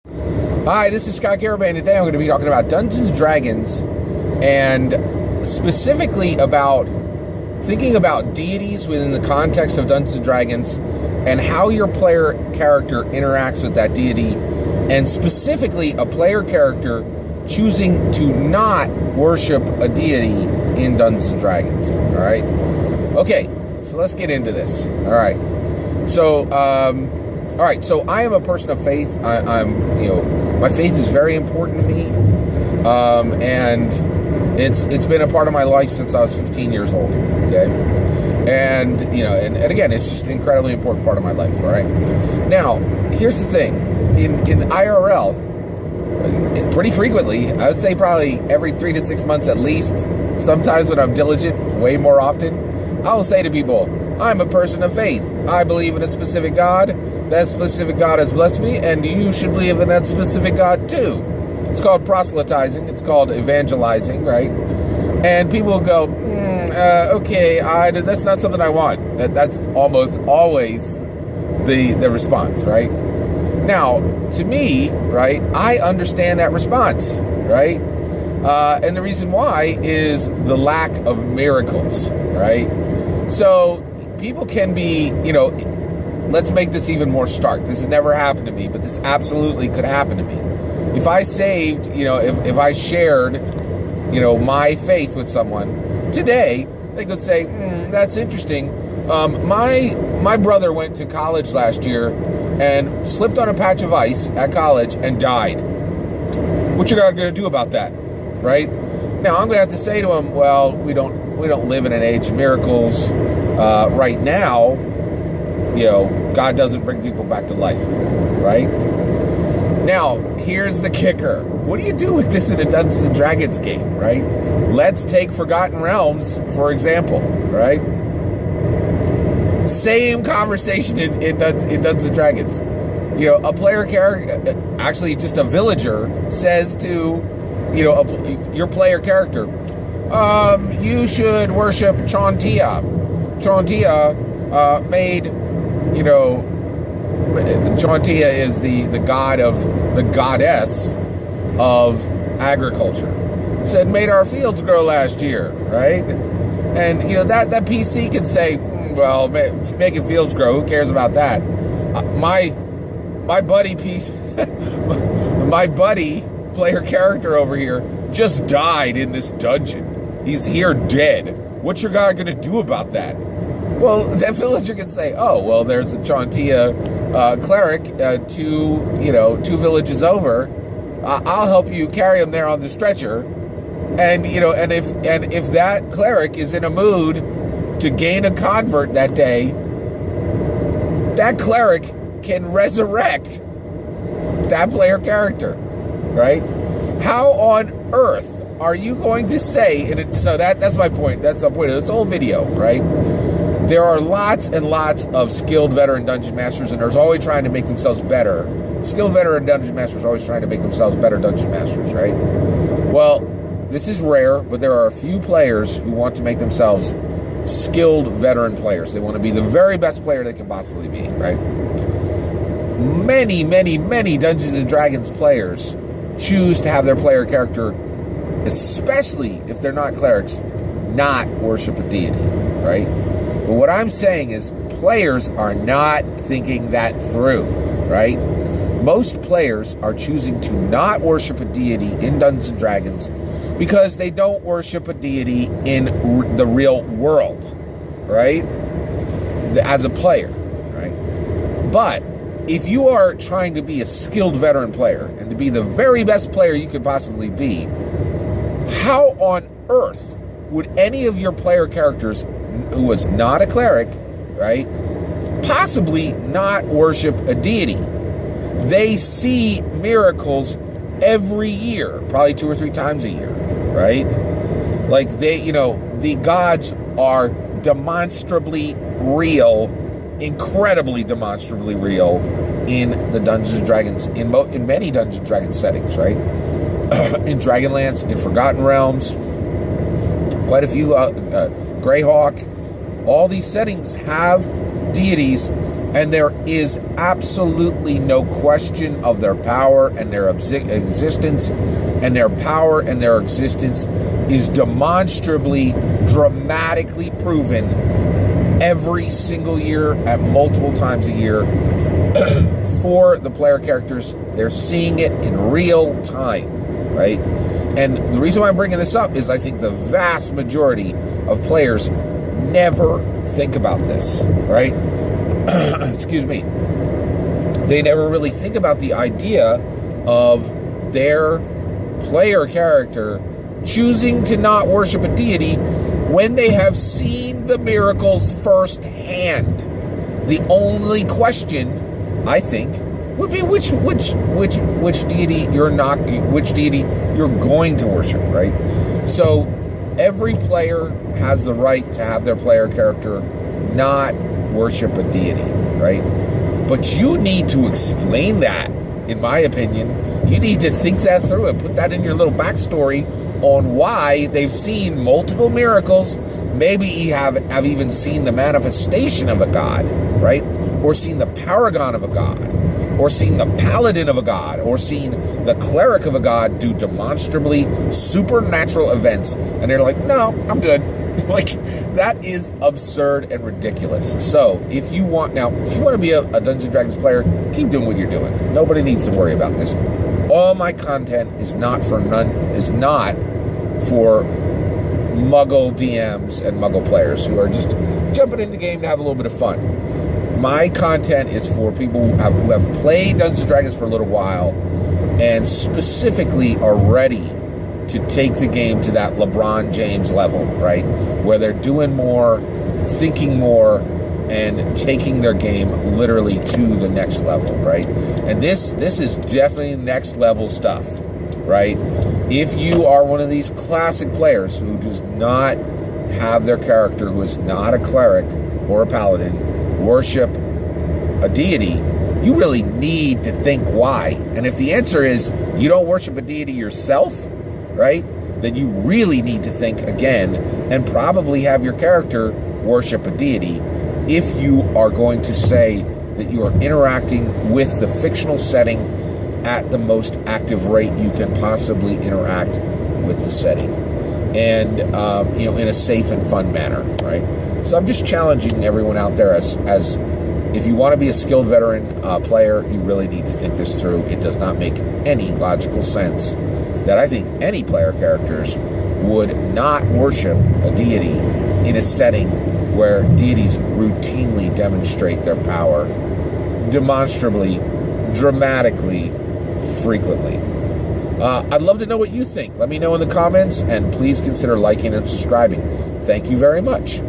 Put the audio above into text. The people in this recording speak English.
Hi, this is Scott Garibay, and today I'm going to be talking about Dungeons & Dragons, and specifically about thinking about deities within the context of Dungeons & Dragons, and how your player character interacts with that deity, and specifically a player character choosing to not worship a deity in Dungeons & Dragons, all right? Okay, so let's get into this, all right? So, so I am a person of faith. My faith is very important to me, and it's been a part of my life since I was 15 years old. Okay, and again, it's just an incredibly important part of my life. All right. Now, here's the thing: in IRL, pretty frequently, I would say probably every 3 to 6 months at least. Sometimes when I'm diligent, way more often, I will say to people, "I'm a person of faith. I believe in a specific God. That specific God has blessed me, and you should believe in that specific God too." It's called proselytizing. It's called evangelizing, right? And people will go, okay, that's not something I want. That's almost always the response, right? Now, to me, right, I understand that response, right? And the reason why is the lack of miracles, right? So people can be, let's make this even more stark. This has never happened to me, but this absolutely could happen to me. If I saved, if I shared, my faith with someone today, they could say, that's interesting. My brother went to college last year and slipped on a patch of ice at college and died. What you going to do about that, right? Now, I'm going to have to say to him, well, we don't live in an age of miracles right now. God doesn't bring people back to life, right? Now, here's the kicker. What do you do with this in a Dungeons & Dragons game, right? Let's take Forgotten Realms, for example, right? Same conversation in Dungeons & Dragons. A player character, actually just a villager, says to, your player character, you should worship Chauntea. Chauntea made... Chauntea is the god of the goddess of agriculture. Said made our fields grow last year, right? And that PC can say, well, making fields grow. Who cares about that? My buddy my buddy player character over here just died in this dungeon. He's here dead. What's your guy gonna do about that? Well, that villager can say, "Oh, well, there's a Chauntea cleric, two villages over. I'll help you carry him there on the stretcher." And if that cleric is in a mood to gain a convert that day, that cleric can resurrect that player character, right? How on earth are you going to say? So that's my point. That's the point of this whole video, right? There are lots and lots of skilled veteran dungeon masters, and there's always trying to make themselves better. Skilled veteran dungeon masters are always trying to make themselves better dungeon masters, right? Well, this is rare, but there are a few players who want to make themselves skilled veteran players. They want to be the very best player they can possibly be, right? Many, many, many Dungeons & Dragons players choose to have their player character, especially if they're not clerics, not worship a deity, right? But what I'm saying is players are not thinking that through, right? Most players are choosing to not worship a deity in Dungeons & Dragons because they don't worship a deity in the real world, right? As a player, right? But if you are trying to be a skilled veteran player and to be the very best player you could possibly be, how on earth would any of your player characters who was not a cleric, right, possibly not worship a deity? They see miracles every year, probably 2 or 3 times a year, right? Like the gods are demonstrably real, incredibly demonstrably real in the Dungeons & Dragons, in many Dungeons & Dragons settings, right? In Dragonlance, in Forgotten Realms, quite a few, Greyhawk, all these settings have deities, And there is absolutely no question of their power and their existence, and their power and their existence is demonstrably, dramatically proven every single year at multiple times a year for the player characters. They're seeing it in real time, right? And the reason why I'm bringing this up is I think the vast majority of players never think about this, right? Excuse me. They never really think about the idea of their player character choosing to not worship a deity when they have seen the miracles firsthand. The only question, I think, would be which deity which deity you're going to worship, right? So every player has the right to have their player character not worship a deity, right? But you need to explain that, in my opinion. You need to think that through and put that in your little backstory on why they've seen multiple miracles. Maybe you have even seen the manifestation of a god, right? Or seen the paragon of a god, or seen the paladin of a god, or seen the cleric of a god do demonstrably supernatural events, and they're like, no, I'm good. Like, that is absurd and ridiculous. So if you want to be a Dungeons & Dragons player, keep doing what you're doing. Nobody needs to worry about this. All my content is not for Muggle DMs and Muggle players who are just jumping in the game to have a little bit of fun. My content is for people who have played Dungeons & Dragons for a little while and specifically are ready to take the game to that LeBron James level, right? Where they're doing more, thinking more, and taking their game literally to the next level, right? And this is definitely next level stuff, right? If you are one of these classic players who does not have their character, who is not a cleric or a paladin, worship a deity, you really need to think why. And if the answer is you don't worship a deity yourself, right, then you really need to think again and probably have your character worship a deity if you are going to say that you are interacting with the fictional setting at the most active rate you can possibly interact with the setting, and in a safe and fun manner, right? So I'm just challenging everyone out there as if you want to be a skilled veteran player, you really need to think this through. It does not make any logical sense that I think any player characters would not worship a deity in a setting where deities routinely demonstrate their power demonstrably, dramatically, frequently. I'd love to know what you think. Let me know in the comments, and please consider liking and subscribing. Thank you very much.